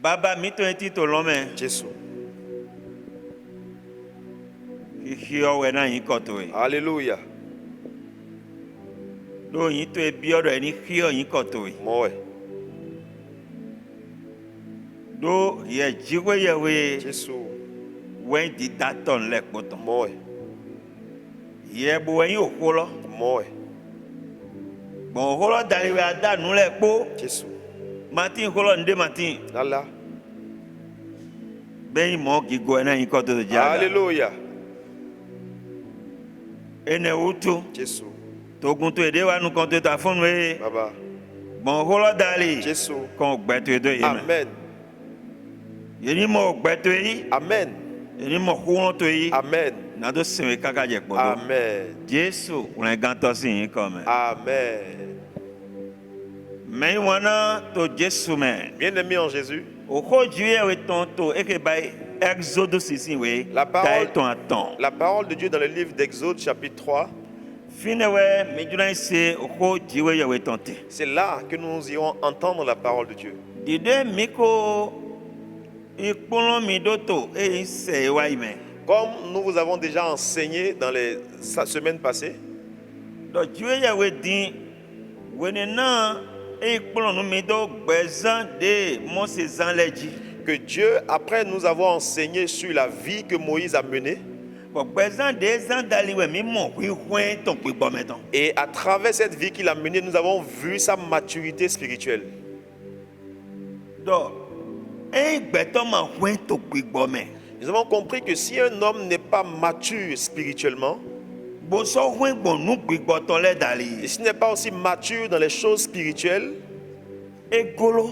Baba mito eti to lome. Jésus. Hio we na yin koto e. Alléluia. Do yin to e biodo eni hio yin koto e. Moi. Do ye jiwe ye we Jésus. wen di daton le poton. Moi. Ye bo yin okolo. Moi. Bon holo dali we ada nu le po. Jésus. Martin holo nde Martin. Lala. Ben mo gigo na yin koto jaga. Alléluia. Ene utu Jésus. togun to ede wa nu kon to ta fonu e. Baba. Bon holo dali. Jésus. Kon gbe to edo yeme. Amen. Yeni mo gbe to yi. Amen. Yeni mo huno to yi. Amen. Na do sewe kaka je podo. Amen. Jesu on ganto si yin comme. Amen. Mais wana to Jesu me. Bien-aimé en Jésus, O ko juye we tonto e ke bay Exode 6 we. La parole- ton aton. la parole de Dieu dans le livre d'Exode chapitre 3, Fine we me juna se o ko jiwe ye we tonte. c'est là que nous irons entendre la parole de Dieu. Dide miko ipolon mi doto e se wa ime. Comme nous vous avons déjà enseigné dans les semaines passées, Do juye ye we din we ne na e ipolon no mi do gbezan de Moses zan leji. que Dieu, après nous avoir enseigné sur la vie que Moïse a menée, Bon gbezan de zan dali we mi mo wi hwen ton pe gbo meton. et à travers cette vie qu'il a menée, nous avons vu sa maturité spirituelle. Do e gbeto ma hwen ton pe gbo me. Nous avons compris que si un homme n'est pas mature spirituellement, Bo so hwen gbo nu pe gbo ton le dali. et s'il n'est pas aussi mature dans les choses spirituelles, E golo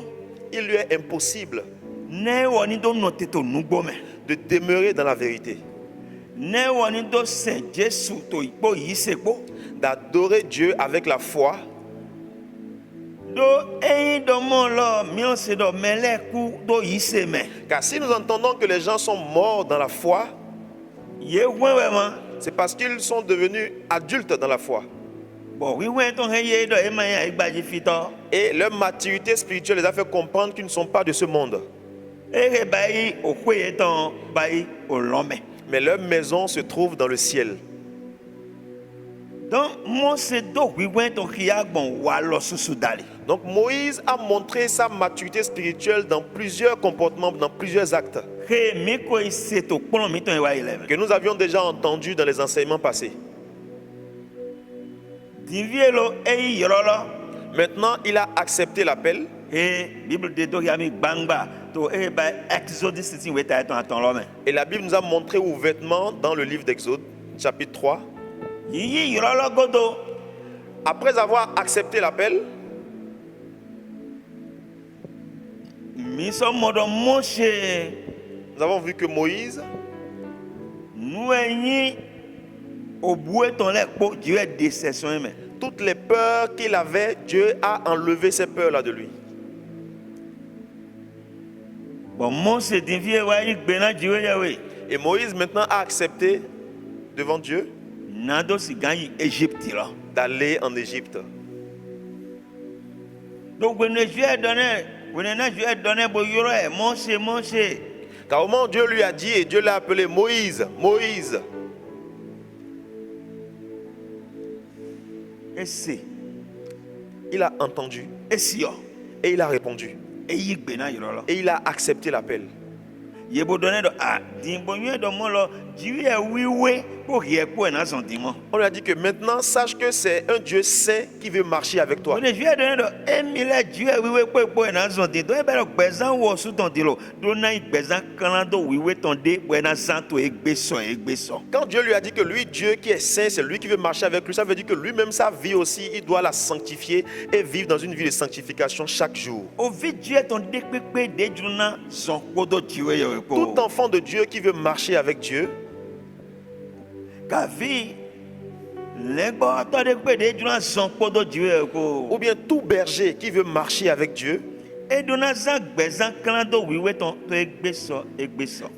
il lui est impossible ne woni do no te to nu gbo me. de demeurer dans la vérité, Ne woni do se Jesu to ipo yi se po. d'adorer Dieu avec la foi. Do e do mo lo mi o se do mele ku do yi se me. Car si nous entendons que les gens sont morts dans la foi, Ye hwen we ma. c'est parce qu'ils sont devenus adultes dans la foi. Bon wi hwen ton he ye do e ma ya igbaji fito. Et leur maturité spirituelle les a fait comprendre qu'ils ne sont pas de ce monde. E he bayi o hwe ton bayi o lome. Mais leur maison se trouve dans le ciel. Donc mo se do wi hwen ton hiya gbon wa lo susu dali. Donc Moïse a montré sa maturité spirituelle dans plusieurs comportements, dans plusieurs actes, He mi ko i se to kpon mi ton e wa ile me. que nous avions déjà entendus dans les enseignements passés. Divie lo e yi yoro lo. Maintenant, il a accepté l'appel. E Bible de do ya mi gbangba to e ba Exode 16 we ta ton aton lo me. Et la Bible nous a montré ouvertement dans le livre d'Exode, chapitre 3. Yi yoro lo godo. Après avoir accepté l'appel, Mi so modo Moshe nous avons vu que Moïse nou enyi obue ton le kpo diwe déception me. toutes les peurs qu'il avait, Dieu a enlevé ces peurs-là de lui. Bon Moshe divie wa yi gbena diwe ya we. Et Moïse maintenant a accepté devant Dieu Nado si ganyi Égypte là. d'aller en Égypte. Donc when Dieu a donné bo yoro e Moshe. Car au moment où Dieu lui a dit, et Dieu l'a appelé Moïse, Moïse, Et c'est il a entendu et si yo et il a répondu. e yi gbena yoro lo. Et il a accepté l'appel. Ye bo donné do din bo yue do mo lo diwe wiwe ko ye ko na son dimo. On lui a dit que maintenant, sache que c'est un Dieu saint qui veut marcher avec toi. When Dieu a donné do emile diwe wiwe ko na son din do e be lo gbezan wo su ton dilo. Do na gbezan kan do wiwe ton de bo na san to egbe so. Quand Dieu lui a dit que lui, Dieu qui est saint, c'est lui qui veut marcher avec lui, ça veut dire que lui-même, sa vie aussi, il doit la sanctifier et vivre dans une vie de sanctification chaque jour. O vi Dieu ton de pepe de juna son kodo diwe yo Tout ko. enfant de Dieu qui veut marcher avec Dieu, Ka vi legbo to de pepe de juna son kodo diwe yo ko. ou bien tout berger qui veut marcher avec Dieu, Et donna za gbezan kan do wiwe ton to egbe so.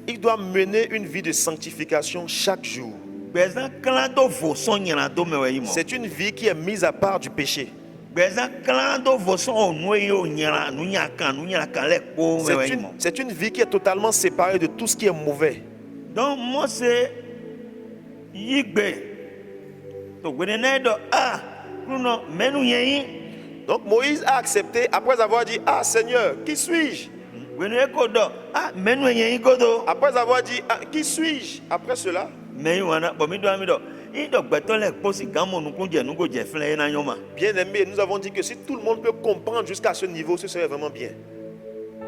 il doit mener une vie de sanctification chaque jour. gbẹ̀zán kílán tó fò sán yìnyín tó mẹ́wàá yìí mọ́. C'est une vie qui est mise à part du péché. gbẹ̀zán kílán tó fò sán ònú yìí ò yìnyín nùyàn kan lẹ̀ kó mẹ́wàá yìí mọ́. C'est une vie qui est totalement séparée de tout ce qui est mauvais. donc Mose yí gbẹ tó gbẹdẹ náà dọ̀ kúrúnà mẹ́nu yẹn yín. Donc Moïse a accepté après avoir dit, ah Seigneur, qui suis-je? gbẹdẹ kò dọ̀ mẹ́nu yẹn yín kótó. Après avoir dit, ah, qui suis-je? Après cela, mẹ́yìn wọn náà bọ̀ mí dọ̀ àmì dọ̀ ìdọ̀gbẹ́tọ̀ lẹ̀ kpọ́sì gàmọ̀nùkún jẹ̀nùkún jẹ̀ fúnlẹ̀ yẹn náà yọ̀ ma. bien aimé, nous avons dit que si tout le monde peut comprendre jusqu'à ce niveau, ce serait vraiment bien.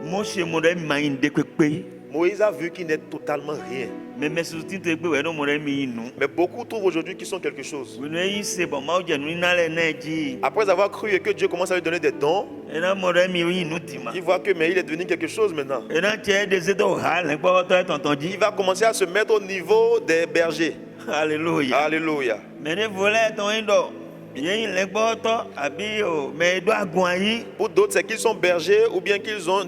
Mose mo dẹ́ ma yín dé pépé. Moïse a vu qu'il n'est totalement rien. mais sùtì tó gbé wẹ̀ mo dẹ́ mi yín nù. Mais beaucoup trouvent aujourd'hui qu'ils sont quelque chose. wọ́n yín ṣe bọ̀ máa jẹ̀nu iná lẹ̀ náà jí. Après avoir cru et que Dieu commence à lui donner des dons, ẹ̀nà mo dẹ́ mi yín nù tì ma. il voit que mais il est devenu quelque chose maintenant. ẹ̀nà tiẹ̀ dẹ́sẹ̀ tó hà lẹ́gbọ́tọ̀ ẹ̀ tọ̀ntọ̀ jí. Il va commencer à se mettre au niveau des bergers. Alléluia. Alléluia. mais ne volait ton indo. yẹ́n lẹ́gbọ́tọ̀ àbí o mais do agun ayé. Pour d'autres, c'est qu'ils sont bergers ou bien qu'ils ont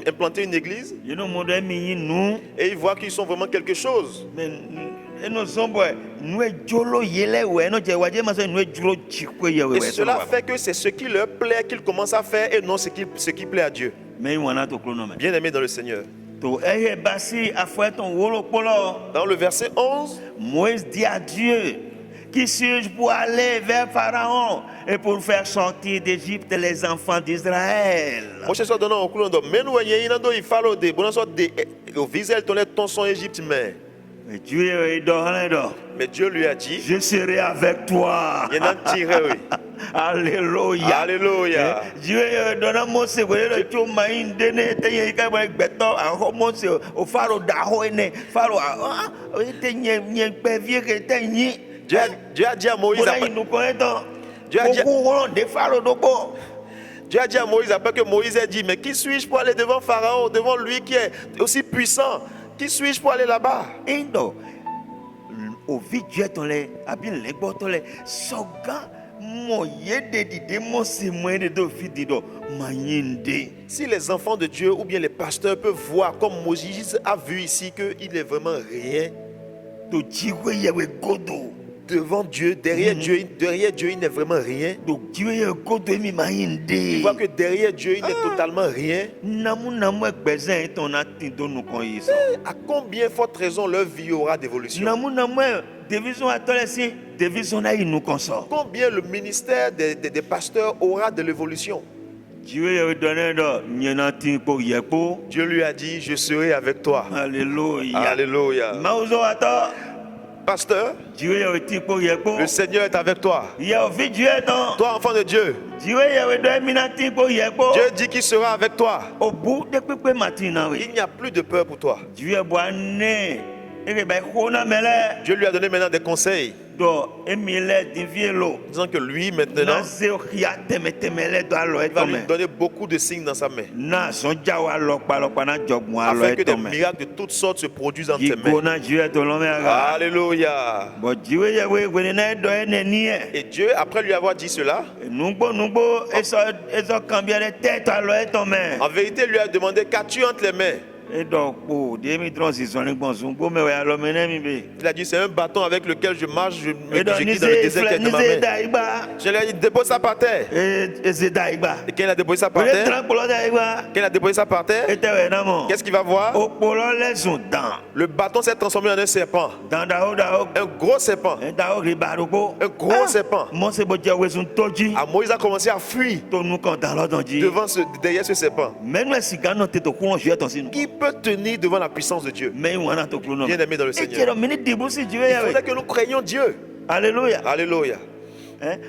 implanté une église yẹ́n mo dẹ́ mi yín nù. et ils voient qu'ils sont vraiment quelque chose. mais eno sɔnbɔ nu edzolo yɛlɛ wɛ eno jɛ wadze ma sɔ nu edzolo dziko yɛ Et wɛ. cela fait que c'est ce qui leur plaît qu'ils commencent à faire et non ce qui plaît à Dieu. mais wọn n'a to kulo nɔ mɛ. Bien aimé dans le Seigneur. to eye basi afɔ etɔn wolo kpɔlɔ. Dans le verset 11, Moïse dit à Dieu, qui suis-je pour aller vers Pharaon et pour faire sortir d'Égypte les enfants d'Israël? Moshe sɔ dɔnna o kulo dɔ menu wɛ yɛyin na do ifalo de bona sɔ de o Israël tɔn lɛ tɔn sɔn Égypte mɛ. Mais Dieu est dans. Mais Dieu lui a dit, Je serai avec toi. il y en a un tiré, oui. Alléluia. Alléluia. Dieu est dans Mose. Vous voyez le tout maïn déné. T'es un gars béton. À Mose au pharaon d'Aho ene. Pharaon t'es n'y pévier que t'es n'y. Dieu a dit à Moïse. Nous connaissons. Dieu a dit. Des pharaons d'Obo. Dieu a dit à Moïse après que Moïse a dit, mais qui suis-je pour aller devant Pharaon, devant lui qui est aussi puissant? Qui suis-je pour aller là-bas? Indo, au vidéo ton les, abin les bottons les, soga, moyen de dire, mon c'est moyen de vidéo, mayinde. Si les enfants de Dieu ou bien les pasteurs peuvent voir comme Moïse a vu ici qu'il n'est vraiment rien, To jiwe yewe godo. devant Dieu, derrière Dieu, il n'est vraiment rien. To jiwe yewe godo mi mayinde. Il voit que derrière Dieu, il n'est totalement rien. Namu namu ekbezen ton atindo nous koyiso. À combien forte raison leur vie aura d'évolution? Namu namu division atolesi, division na inu konso. Combien le ministère des pasteurs aura de l'évolution? Jiwe yewe donne do nyena tin po yepo. Dieu lui a dit, je serai avec toi. Alléluia. Alléluia. Mauzo ato. Pasteur, Jiwe yewe tin po yepo. le Seigneur est avec toi. Yewe vidéo ton. Toi, enfant de Dieu, Jiwe yewe do mina tin po yepo. Dieu dit qu'il sera avec toi. Au bout de pepe matina we. Il n'y a plus de peur pour toi. Jiwe boane. Eke ba khona mele. Dieu lui a donné maintenant des conseils, Do emile divielo. disant que lui, maintenant, Na se khia temetemele do alo il va lui etome. donner beaucoup de signes dans sa main, Na sonja wa lokpa na jogmu alo afin que des etome. miracles de toutes sortes se produisent entre tes mains. Yigo na jiwe to lome aga. Alléluia. Bo jiwe yewe gwene na do eneni e. Et Dieu, après lui avoir dit cela, Nugbo eso kambia de tête alo etome. en vérité, lui a demandé, qu'as-tu entre les mains? Edo po demi transition ni bonzun go me wa lo menemi be. Il a dit, c'est un bâton avec lequel je marche, je Edo quitte ni dans le se désert qui est ni dans ma se main. daiba. Je lui ai dit, dépose ça par terre. E se daiba. Et quand il a déposé ça par Le terre, tranquilo daiba. quand il a déposé ça par terre, Etewe na mo. qu'est-ce qu'il va voir? Opolo lesun dan. Le bâton s'est transformé en un serpent. Dan dao. Un gros serpent. Dao ribarugo. Un gros serpent. Mo se bo je wesun toji. Ah, Moïse a commencé à fuir To nu kan dan lo dan ji. derrière ce serpent. Menu esigano te to kuno je ton sinu. Qui peut tenir devant la puissance de Dieu? Mais wana to kuno. Bien aimé dans le Seigneur. Echero mini dibusi jiwe Il yawe. faudrait que nous craignons Dieu. Alléluia. Alléluia.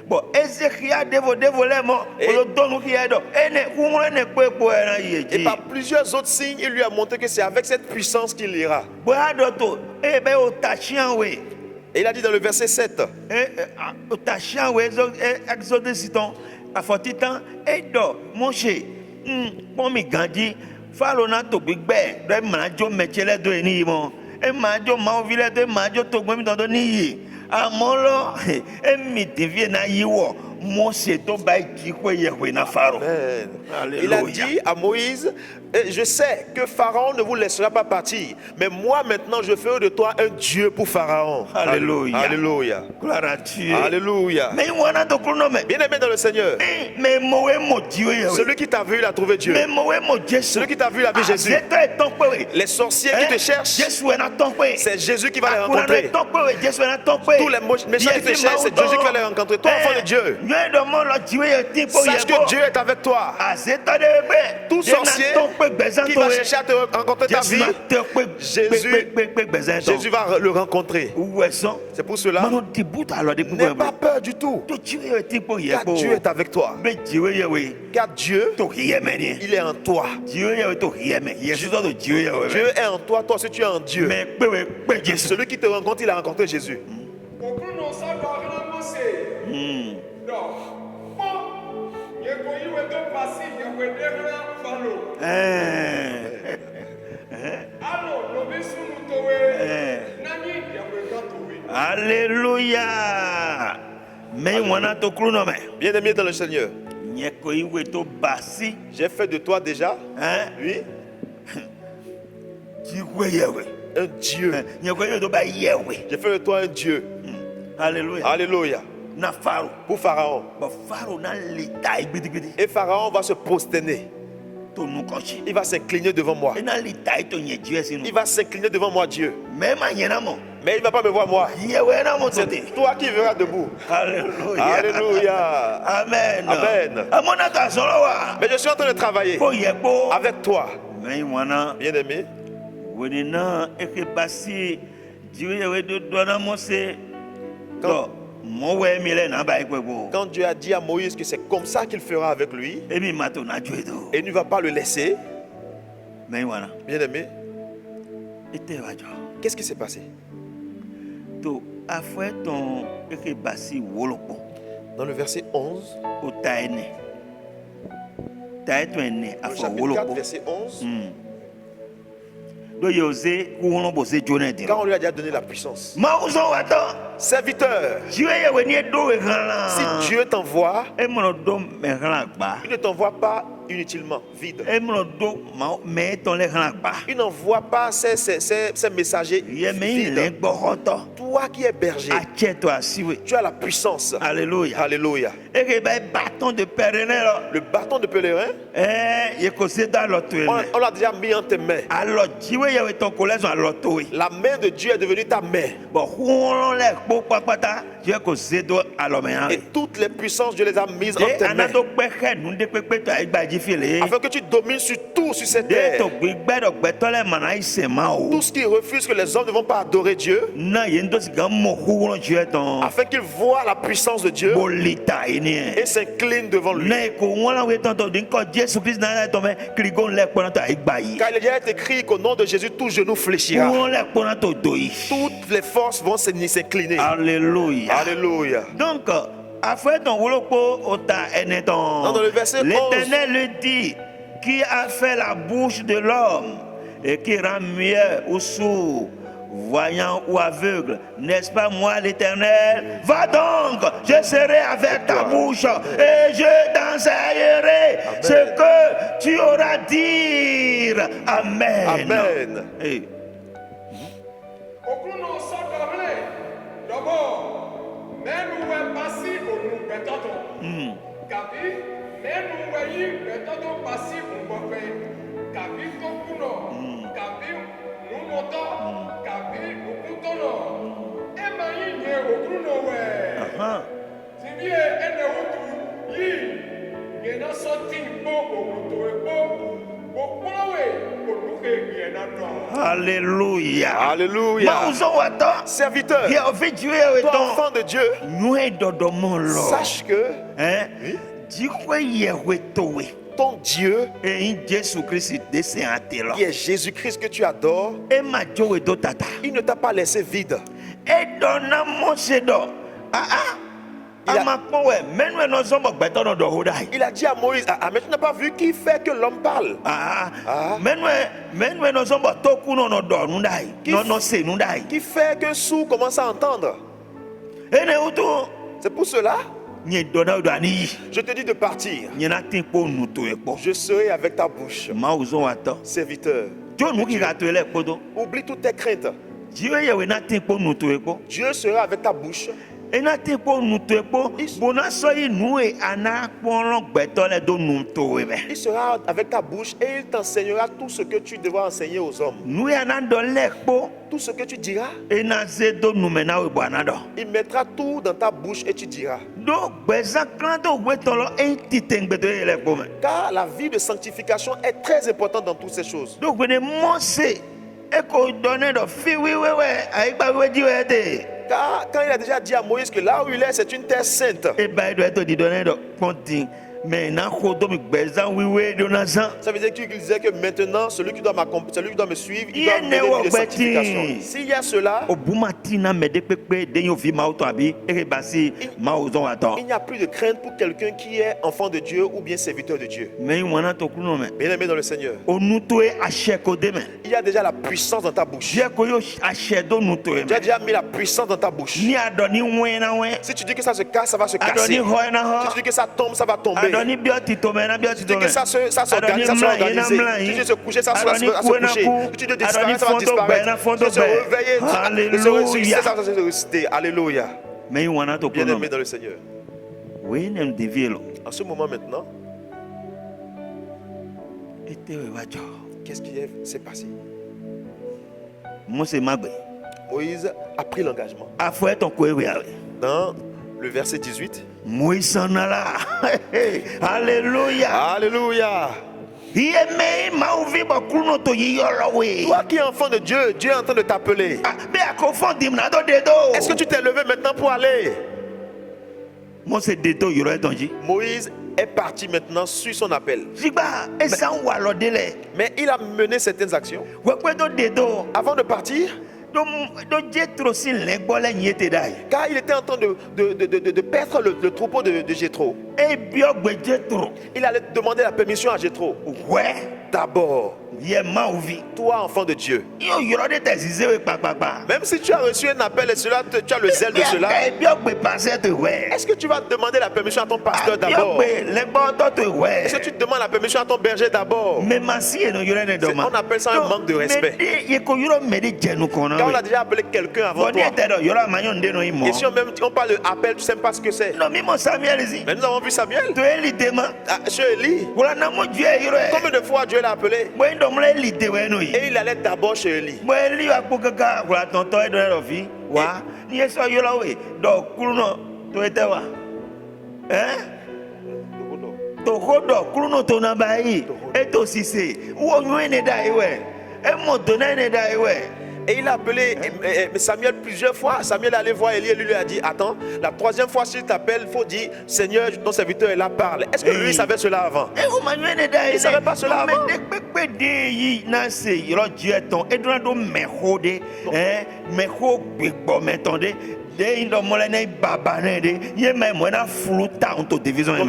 Bon, Ezekiel devo le mo. Olo donu ki edo. Ene kuno ene kwepo era Et yeji. par plusieurs autres signes, il lui a montré que c'est avec cette puissance qu'il ira. Bo adoto ebe o tachian we. Et il a dit dans le verset 7, O tachian we exode siton. Afotitan edo Moshe. Pomi ganji. Falo na to gbigbe. Do majo mechele do eni mo. E majo ma ovile do majo to gbe mi do ni. Amolo emi devie na yiwo. Mose to ba jikwe yewe na faro. Amen. Alléluia. Il a dit à Moïse, Et je sais que Pharaon ne vous laissera pas partir. Mais moi maintenant, je ferai de toi un Dieu pour Pharaon. Alléluia. Alléluia. Gloire à Dieu. Alléluia. Mais wana to kuno me. Bien-aimé dans le Seigneur, Mais mowe mo Dieu ya. celui qui t'a vu, il a trouvé Dieu. Mais mowe mo Jésus. Celui qui t'a vu, il a vu Jésus. C'est toi ton pé. Les sorciers qui te cherchent, Jésus est dans ton pé. c'est Jésus qui va les rencontrer. Jésus est dans ton pé. Tous les méchants qui te cherchent, c'est Jésus qui va les rencontrer. Toi, enfant de Dieu, sache que Dieu est avec toi. Tout sorcier qui va chercher à te rencontrer ta vie, Jésus va le rencontrer. C'est pour cela, n'aie pas peur du tout. Car Dieu est avec toi. Car Dieu, il est en toi. Dieu est en toi, toi aussi tu es en Dieu. Celui qui te rencontre, il a rencontré Jésus. Alléluia. Mais Bien-aimé dans le Seigneur, j'ai fait de toi déjà, oui, un Dieu. J'ai fait de toi un Dieu. Alléluia. Alléluia. Pour Pharaon. Et Pharaon va se prosterner. Il va s'incliner devant moi. Il va s'incliner devant moi, Dieu. Mais il ne va pas me voir moi. C'est toi qui verras debout. Alléluia. Alléluia. Amen. Amen. Mais je suis en train de travailler avec toi. Bien-aimé. Quand Dieu a dit à Moïse que c'est comme ça qu'il fera avec lui, et il ne va pas le laisser, bien-aimé, qu'est-ce qui s'est passé? Dans le verset 11, le chapitre 4, verset 11, quand on lui a déjà donné la puissance, serviteur, si Dieu t'envoie, il ne t'envoie pas inutilement, vide. Il n'envoie pas ces messagers vides. Toi qui es berger, tu as la puissance. Alléluia. Alléluia. Le bâton de pèlerin, Le bâton de pèlerin, on l'a déjà mis en tes mains. La main de Dieu est devenue ta main. Et toutes les puissances, Dieu les a mises en tes mains. Afin que tu domines sur tout sur cette terre. Tout ce qui refuse que les hommes ne vont pas adorer Dieu, afin qu'ils voient la puissance de Dieu et s'inclinent devant lui. Car il est déjà écrit qu'au nom de Jésus, tout genou fléchira. Toutes les forces vont s'incliner. Alléluia. Alléluia. Donc, dans le verset 11, l'Éternel le dit, qui a fait la bouche de l'homme et qui rend muet ou sourd, voyant ou aveugle, n'est-ce pas moi l'Éternel? Va donc, je serai avec ta bouche et je t'enseignerai ce que tu auras à dire. Amen. Amen. Hey. Alléluia. Alléluia. Serviteur, toi enfant de Dieu, sache que ton Dieu, qui est Jésus-Christ que tu adores, il ne t'a pas laissé vide. Il a dit à Moïse, mais tu n'as pas vu qui fait que l'homme parle? Qui fait qu'un sourd commence à entendre? C'est pour cela Je te dis de partir. Je serai avec ta bouche. Serviteur. Oublie toutes tes craintes. Dieu sera avec ta bouche. Il sera avec ta bouche et il t'enseignera tout ce que tu devras enseigner aux hommes. Tout ce que tu diras, il mettra tout dans ta bouche et tu diras. Car la vie de sanctification est très importante dans toutes ces choses. Car quand il a déjà dit à Moïse que là où il est, c'est une terre sainte. Ça veut dire qu'il disait que maintenant, celui qui doit me suivre, il doit mener une vie de sanctification. S'il y a cela, il n'y a plus de crainte pour quelqu'un qui est enfant de Dieu ou bien serviteur de Dieu. Bien-aimé dans le Seigneur, il y a déjà la puissance dans ta bouche. Tu as déjà mis la puissance dans ta bouche. Si tu dis que ça se casse, ça va se casser. Si tu dis que ça tombe, ça va tomber. Tu dis que ça s'organise, ça sera organisé. Tu dis se coucher, ça sera se coucher. Tu dis disparaître, ça va disparaître. Tu dis se réveiller, ça va se ressusciter. Alléluia. Bien-aimé dans le Seigneur. En ce moment maintenant, qu'est-ce qui s'est passé? Moïse a pris l'engagement. Dans le verset 18. Alléluia. Alléluia. Toi qui es enfant de Dieu, Dieu est en train de t'appeler. Est-ce que tu t'es levé maintenant pour aller? Moïse est parti maintenant sur son appel. Mais il a mené certaines actions. Avant de partir, car il était en train de perdre le troupeau de Jéthro. Il allait demander la permission à Jéthro. D'abord, toi enfant de Dieu, même si tu as reçu un appel et cela, tu as le zèle de cela, est-ce que tu vas demander la permission à ton pasteur d'abord? Est-ce que tu demandes la permission à ton berger d'abord? On appelle ça un manque de respect. Quand on a déjà appelé quelqu'un avant toi, et si on parle d'appel, tu ne sais pas ce que c'est. Mais nous avons vu Samuel chez Élie. Combien de fois Dieu l'a appelé? Et il allait d'abord chez Élie. Et il a appelé Samuel plusieurs fois. Samuel allait voir Élie et lui a dit: attends, la troisième fois s'il t'appelle, il faut dire: Seigneur, ton serviteur est là, parle. Est-ce que lui savait cela avant? Il ne savait pas cela avant. Donc,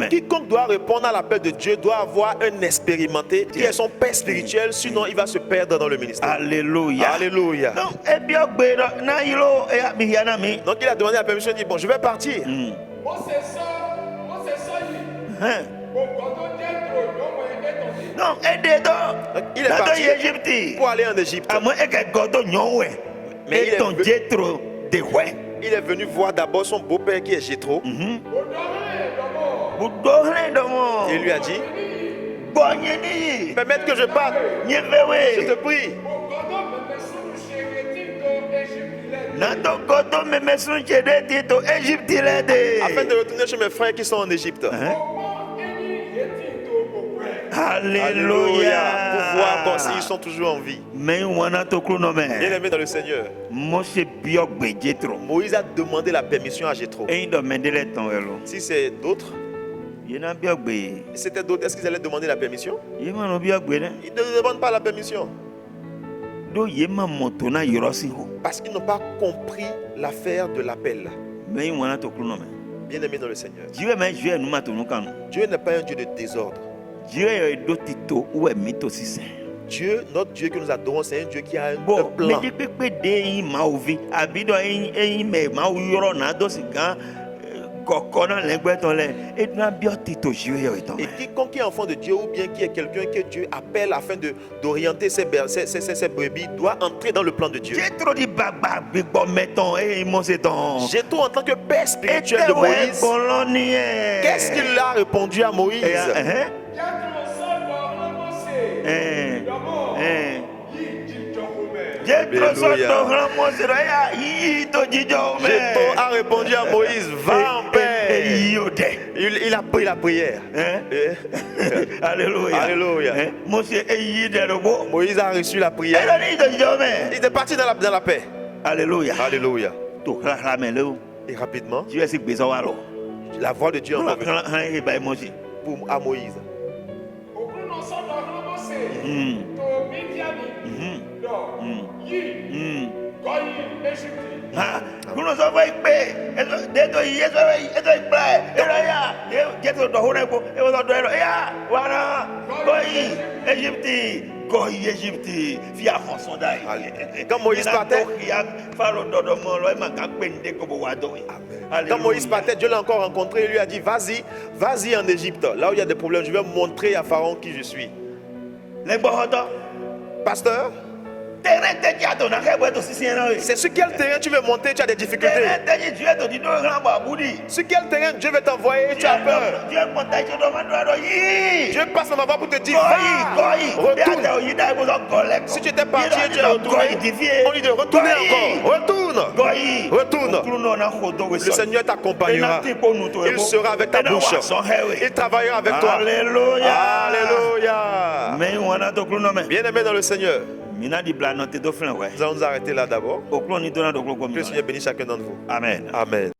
quiconque doit répondre à l'appel de Dieu doit avoir un expérimenté qui est son père spirituel, sinon il va se perdre dans le ministère. Alléluia. Alléluia. Donc il a demandé la permission, il dit: bon, je vais partir. Non, il est parti pour aller en Égypte. Mais il est venu voir d'abord son beau-père qui est Jéthro. Et il lui a dit: permette que je parte. Je te prie. Afin de retourner chez mes frères qui sont en Égypte. Alléluia. Pour voir s'ils sont toujours en vie. Bien-aimé dans le Seigneur, Moïse a demandé la permission à Jéthro. Si c'est d'autres, c'était d'autres, est-ce qu'ils allaient demander la permission? Ils ne demandent pas la permission. Parce qu'ils n'ont pas compris l'affaire de l'appel. Bien-aimé dans le Seigneur, Dieu n'est pas un Dieu de désordre. Dieu, notre Dieu que nous adorons, c'est un Dieu qui a un plan. Et quiconque qui est enfant de Dieu ou bien qui est quelqu'un que Dieu appelle afin d'orienter ses brebis doit entrer dans le plan de Dieu. Jétro en tant que père spirituel de Moïse, qu'est-ce qu'il a répondu à Moïse? Jétro a répondu à Moïse, va en paix. Il a pris la prière. Alléluia. Alléluia. Moïse a reçu la prière. Il est parti dans la paix. Alléluia. Alléluia. Et rapidement, la voix de Dieu a à Moïse. Quand Moïse partait, Dieu l'a encore rencontré et lui a dit, vas-y en Égypte, là où il y a des problèmes, je vais montrer à Pharaon qui je suis. Pasteur, c'est sur quel terrain tu veux monter, tu as des difficultés. Sur quel terrain Dieu veut t'envoyer, tu as peur. Dieu passe dans ma voix pour te dire, va, retourne. Si tu étais parti et tu es retourné, on lui dit, retourne encore, retourne. Le Seigneur t'accompagnera. Il sera avec ta bouche. Il travaillera avec toi. Alléluia. Alléluia. Bien-aimé dans le Seigneur, nous allons nous arrêter là d'abord. Que le Seigneur bénisse chacun d'entre vous. Amen. Amen.